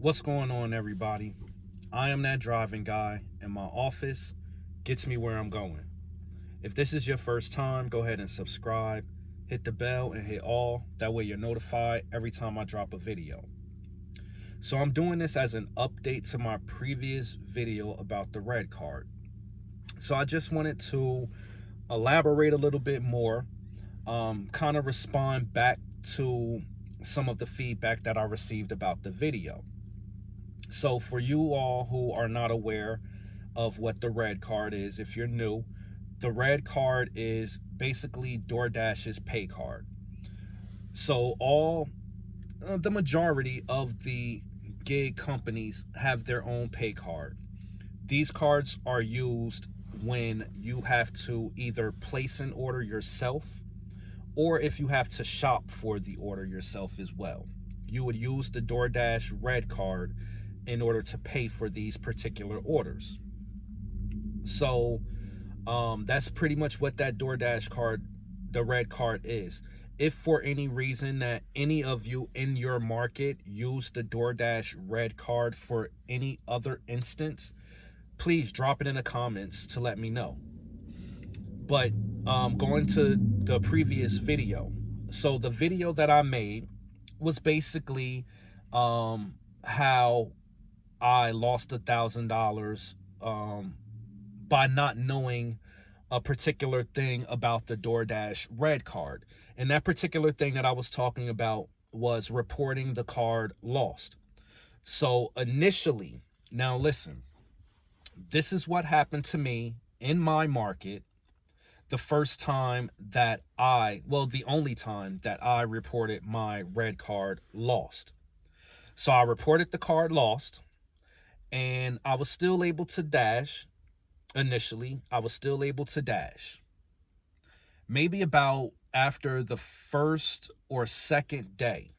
What's going on, everybody? I am that driving guy, and my office gets me where I'm going. If this is your first time, go ahead and subscribe, hit the bell, and hit all. That way, you're notified every time I drop a video. So, I'm doing this as an update to my previous video about the red card. So, I just wanted to elaborate a little bit more, kind of respond back to some of the feedback that I received about the video. So for you all who are not aware of what the red card is, if you're new, the red card is basically DoorDash's pay card. So the majority of the gig companies have their own pay card. These cards are used when you have to either place an order yourself or if you have to shop for the order yourself as well. You would use the DoorDash Red Card in order to pay for these particular orders. So that's pretty much what that DoorDash card, the red card, is. If for any reason that any of you in your market use the DoorDash Red Card for any other instance, please drop it in the comments to let me know. But going to the previous video. So the video that I made was basically how I lost $1,000 by not knowing a particular thing about the DoorDash Red Card. And that particular thing that I was talking about was reporting the card lost. So initially, now listen, this is what happened to me in my market the first time that the only time that I reported my red card lost. So I reported the card lost, and I was still able to dash. Initially, I was still able to dash. Maybe about after the first or second day,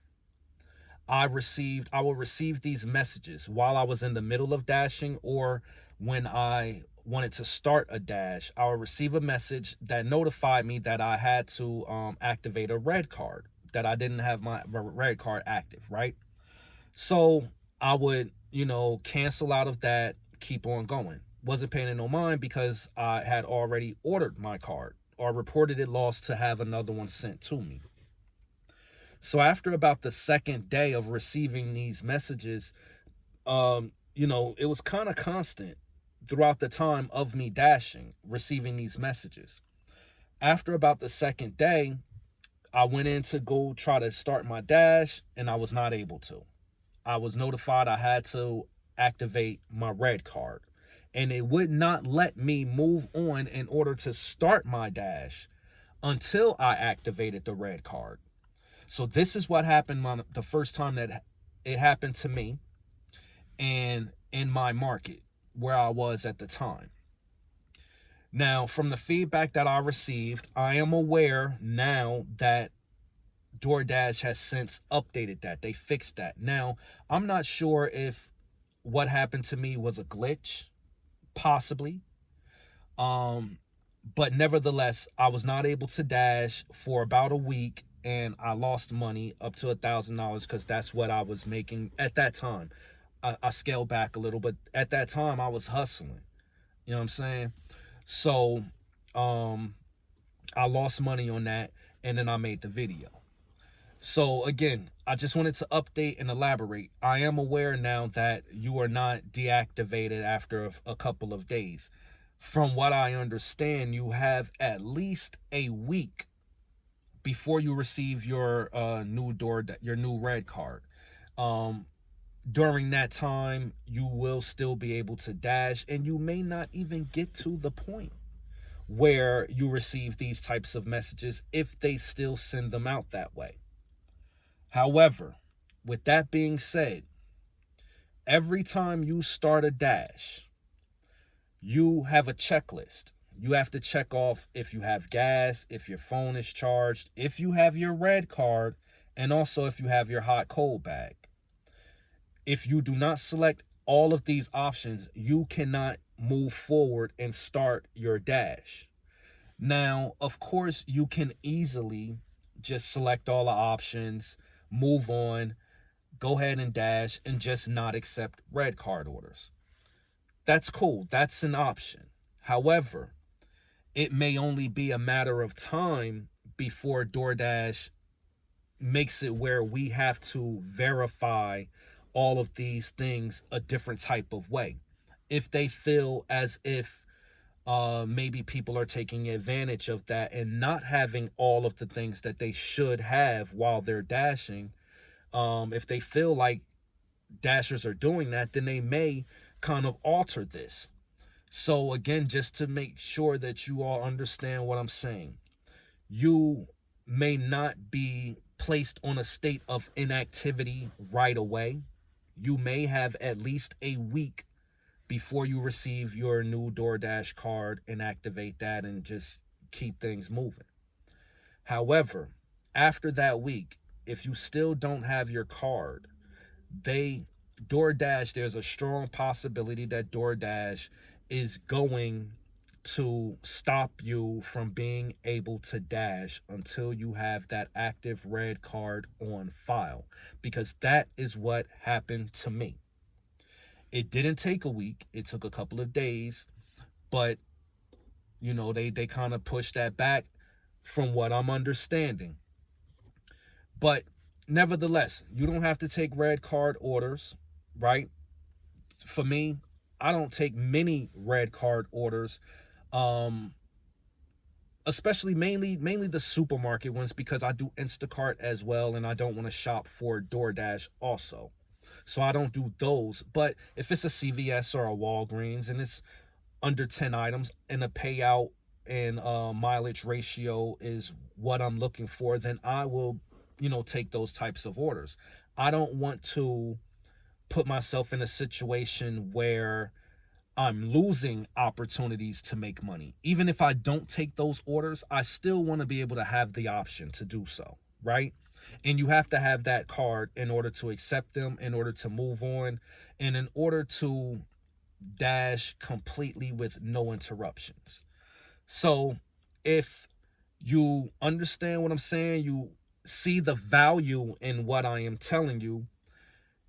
I will receive these messages while I was in the middle of dashing, or when I wanted to start a dash. I would receive a message that notified me that I had to activate a red card, that I didn't have my red card active, right? So I would, cancel out of that, keep on going. Wasn't paying no mind because I had already ordered my card or reported it lost to have another one sent to me. So after about the second day of receiving these messages, it was kind of constant throughout the time of me dashing, receiving these messages. After about the second day, I went in to go try to start my dash, and I was not able to. I was notified I had to activate my red card, and it would not let me move on in order to start my dash until I activated the red card. So this is what happened the first time that it happened to me and in my market where I was at the time. Now, from the feedback that I received, I am aware now that DoorDash has since updated that. They fixed that. Now, I'm not sure if what happened to me was a glitch, possibly. But nevertheless, I was not able to dash for about a week, and I lost money up to $1,000 because that's what I was making at that time. I scaled back a little, but at that time I was hustling. You know what I'm saying? So I lost money on that, and then I made the video. So again, I just wanted to update and elaborate. I am aware now that you are not deactivated after a couple of days. From what I understand, you have at least a week before you receive your new red card. During that time, you will still be able to dash, and you may not even get to the point where you receive these types of messages if they still send them out that way. However, with that being said, every time you start a dash, you have a checklist. You have to check off if you have gas, if your phone is charged, if you have your red card, and also if you have your hot cold bag. If you do not select all of these options, you cannot move forward and start your dash. Now, of course, you can easily just select all the options, move on, go ahead and dash and just not accept red card orders. That's cool. That's an option. However, it may only be a matter of time before DoorDash makes it where we have to verify all of these things a different type of way. If they feel as if maybe people are taking advantage of that and not having all of the things that they should have while they're dashing, if they feel like dashers are doing that, then they may kind of alter this. So again, just to make sure that you all understand what I'm saying, you may not be placed on a state of inactivity right away. You may have at least a week before you receive your new DoorDash card and activate that and just keep things moving. However, after that week, if you still don't have your card, DoorDash, there's a strong possibility that DoorDash is going to stop you from being able to dash until you have that active red card on file, because that is what happened to me. It didn't take a week. It took a couple of days, but you know, they kind of pushed that back from what I'm understanding. But nevertheless, you don't have to take red card orders, right? For me, I don't take many red card orders, especially mainly the supermarket ones, because I do Instacart as well, and I don't want to shop for DoorDash also. So I don't do those. But if it's a CVS or a Walgreens and it's under 10 items and a payout and mileage ratio is what I'm looking for, then I will, take those types of orders. I don't want to put myself in a situation where I'm losing opportunities to make money. Even if I don't take those orders, I still want to be able to have the option to do so, right? And you have to have that card in order to accept them, in order to move on, and in order to dash completely with no interruptions. So if you understand what I'm saying, you see the value in what I am telling you,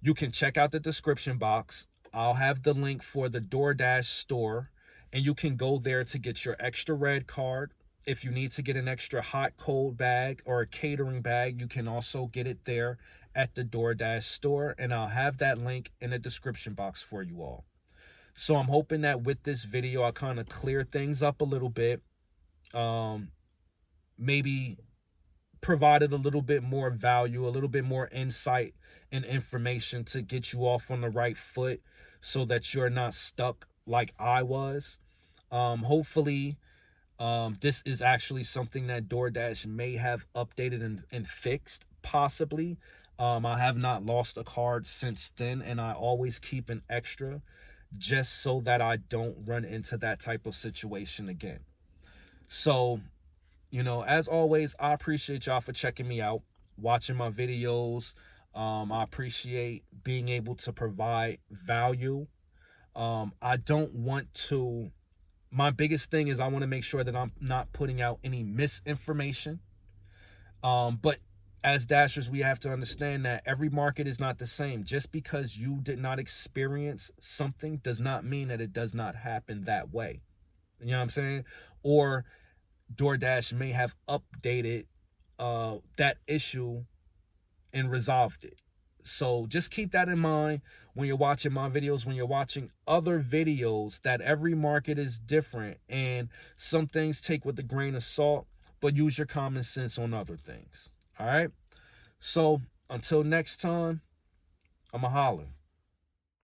you can check out the description box. I'll have the link for the DoorDash store, and you can go there to get your extra red card. If you need to get an extra hot cold bag or a catering bag, you can also get it there at the DoorDash store, and I'll have that link in the description box for you all. So I'm hoping that with this video, I kind of clear things up a little bit. Maybe provided a little bit more value, a little bit more insight and information to get you off on the right foot so that you're not stuck like I was. Hopefully, this is actually something that DoorDash may have updated and fixed, possibly. I have not lost a card since then, and I always keep an extra just so that I don't run into that type of situation again. So, as always, I appreciate y'all for checking me out, watching my videos. I appreciate being able to provide value. I don't want to, my biggest thing is I want to make sure that I'm not putting out any misinformation. But as dashers, we have to understand that every market is not the same. Just because you did not experience something does not mean that it does not happen that way. You know what I'm saying? Or DoorDash may have updated that issue and resolved it. So just keep that in mind when you're watching my videos, when you're watching other videos, that every market is different and some things take with a grain of salt, but use your common sense on other things. All right? So until next time, I'm a holler.